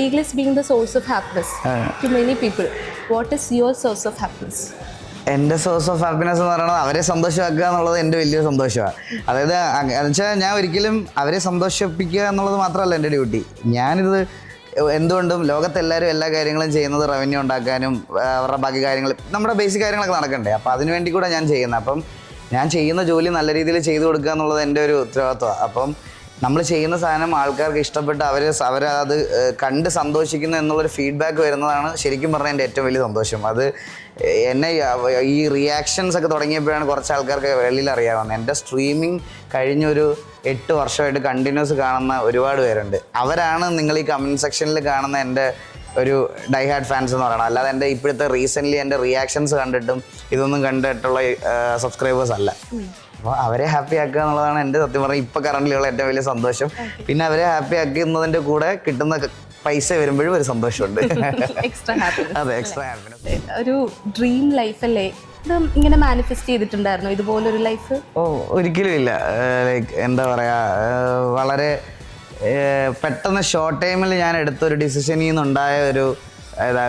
eagle is being the source of happiness to many people. What is your source of happiness? എൻ്റെ source of happiness എന്ന് പറയുന്നത് അവരെ സന്തോഷമാക്കുക എന്നുള്ളത് എൻ്റെ വലിയൊരു സന്തോഷമാണ്. അതായത് എന്നുവെച്ചാൽ ഞാൻ ഒരിക്കലും അവരെ സന്തോഷിപ്പിക്കുക എന്നുള്ളത് മാത്രമല്ല എൻ്റെ ഡ്യൂട്ടി. ഞാനിത് എന്തുകൊണ്ടും ലോകത്തെല്ലാവരും എല്ലാ കാര്യങ്ങളും ചെയ്യുന്നത് റവന്യൂ ഉണ്ടാക്കാനും അവരുടെ ബാക്കി കാര്യങ്ങൾ നമ്മുടെ ബേസിക് കാര്യങ്ങളൊക്കെ നടക്കണ്ടേ. അപ്പോൾ അതിന് വേണ്ടി കൂടെ ഞാൻ ചെയ്യുന്നത്. അപ്പം ഞാൻ ചെയ്യുന്ന ജോലി നല്ല രീതിയിൽ ചെയ്തു കൊടുക്കുക എന്നുള്ളത് എൻ്റെ ഒരു ഉത്തരവാദിത്വമാണ്. അപ്പം നമ്മൾ ചെയ്യുന്ന സാധനം ആൾക്കാർക്ക് ഇഷ്ടപ്പെട്ട് അവരത് കണ്ട് സന്തോഷിക്കുന്നു എന്നുള്ളൊരു ഫീഡ്ബാക്ക് വരുന്നതാണ് ശരിക്കും പറഞ്ഞാൽ എൻ്റെ ഏറ്റവും വലിയ സന്തോഷം. അത് എന്നെ ഈ റിയാക്ഷൻസ് ഒക്കെ തുടങ്ങിയപ്പോഴാണ് കുറച്ച് ആൾക്കാർക്ക് വെളിയിൽ അറിയാവുന്നത്. എൻ്റെ സ്ട്രീമിങ് കഴിഞ്ഞൊരു 8 വർഷമായിട്ട് കണ്ടിന്യൂസ് കാണുന്ന ഒരുപാട് പേരുണ്ട്. അവരാണ് നിങ്ങൾ ഈ കമൻറ്റ് സെക്ഷനിൽ കാണുന്ന എൻ്റെ ഒരു ഡൈ ഹാർഡ് ഫാൻസ് എന്ന് പറയണം. അല്ലാതെ എൻ്റെ ഇപ്പോഴത്തെ റീസെൻ്റ്ലി എൻ്റെ റിയാക്ഷൻസ് കണ്ടിട്ടും ഇതൊന്നും കണ്ടിട്ടുള്ള സബ്സ്ക്രൈബേഴ്സ് അല്ല. അപ്പോൾ അവരെ ഹാപ്പി ആക്കുക എന്നുള്ളതാണ് എൻ്റെ സത്യം പറഞ്ഞാൽ ഇപ്പോൾ കറൻ്റിലുള്ള ഏറ്റവും വലിയ സന്തോഷം. പിന്നെ അവരെ ഹാപ്പി ആക്കുന്നതിൻ്റെ കൂടെ കിട്ടുന്ന പൈസ വരുമ്പോഴും ഒരു സന്തോഷമുണ്ട്. അതെ, എക്സ്ട്രാ ഹാപ്പിനെസ്. ഒരു ഡ്രീം ലൈഫ് അല്ലേ ഇത്? ഇങ്ങനെ മാനിഫെസ്റ്റ് ചെയ്തിട്ടുണ്ടായിരുന്നു ഇതുപോലൊരു ലൈഫ്? ഒരിക്കലും ഇല്ല. ലൈക്ക് എന്താ പറയുക, വളരെ പെട്ടെന്ന് ഷോർട്ട് ടൈമിൽ ഞാൻ എടുത്തൊരു ഡിസിഷനിൽ നിന്നുണ്ടായ ഒരു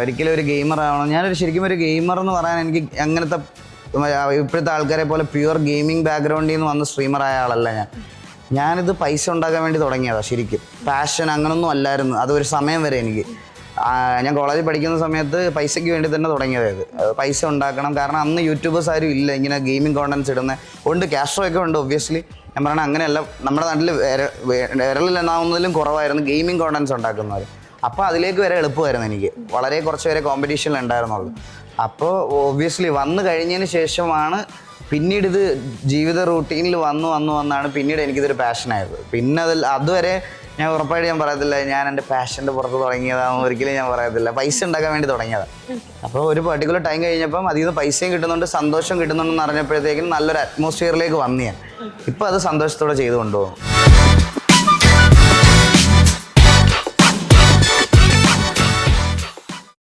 ഒരിക്കലും ഒരു ഗെയിമർ ആവണം. ഞാനൊരു ശരിക്കും ഒരു ഗെയിമർ എന്ന് പറയാൻ എനിക്ക് അങ്ങനത്തെ ഇപ്പോഴത്തെ ആൾക്കാരെ പോലെ പ്യുവർ ഗെയിമിംഗ് ബാക്ക്ഗ്രൗണ്ടിൽ നിന്ന് വന്ന് സ്ട്രീമറായ ആളല്ല ഞാനിത് പൈസ ഉണ്ടാക്കാൻ വേണ്ടി തുടങ്ങിയതാണ്. ശരിക്കും പാഷൻ അങ്ങനൊന്നും അല്ലായിരുന്നു. അതൊരു സമയം വരെ എനിക്ക് ഞാൻ കോളേജിൽ പഠിക്കുന്ന സമയത്ത് പൈസയ്ക്ക് വേണ്ടി തന്നെ തുടങ്ങിയത്. പൈസ ഉണ്ടാക്കണം, കാരണം അന്ന് യൂട്യൂബേഴ്സ് ആരും ഇല്ല ഇങ്ങനെ ഗെയിമിംഗ് കോണ്ടൻറ്റ്സ് ഇടുന്നത്. ഉണ്ട്, ക്യാഷ് ഒക്കെ ഉണ്ട് ഒബ്വിയസ്ലി. ഞാൻ പറയണത് അങ്ങനെയല്ല, നമ്മുടെ നാട്ടിൽ വിരലിലെണ്ണാവുന്നതിലും കുറവായിരുന്നു ഗെയിമിംഗ് കോണ്ടൻറ്റ്സ് ഉണ്ടാക്കുന്നവർ. അപ്പോൾ അതിലേക്ക് വരെ എളുപ്പമായിരുന്നു എനിക്ക്. വളരെ കുറച്ച് പേരെ കോമ്പറ്റീഷനിൽ ഉണ്ടായിരുന്നുള്ളൂ. അപ്പോൾ ഒബ്വിയസ്ലി വന്നു കഴിഞ്ഞതിന് ശേഷമാണ് പിന്നീട് ഇത് ജീവിത റൂട്ടീനിൽ വന്നാണ് പിന്നീട് എനിക്കിതൊരു പാഷനായത്. പിന്നെ അതുവരെ ഞാൻ ഉറപ്പായിട്ട് ഞാൻ പറയത്തില്ല ഞാൻ എൻ്റെ പാഷൻ്റെ പുറത്ത് തുടങ്ങിയതാണെന്ന് ഒരിക്കലും ഞാൻ പറയത്തില്ല. പൈസ ഉണ്ടാക്കാൻ വേണ്ടി തുടങ്ങിയതാണ്. അപ്പോൾ ഒരു പർട്ടിക്കുലർ ടൈം കഴിഞ്ഞപ്പം അതിൽ നിന്ന് പൈസയും കിട്ടുന്നുണ്ട്, സന്തോഷം കിട്ടുന്നുണ്ടെന്ന് അറിഞ്ഞപ്പോഴത്തേക്കും നല്ലൊരു അറ്റ്മോസ്ഫിയറിലേക്ക് വന്നു ഞാൻ. ഇപ്പോൾ അത് സന്തോഷത്തോടെ ചെയ്തു കൊണ്ടുപോകും.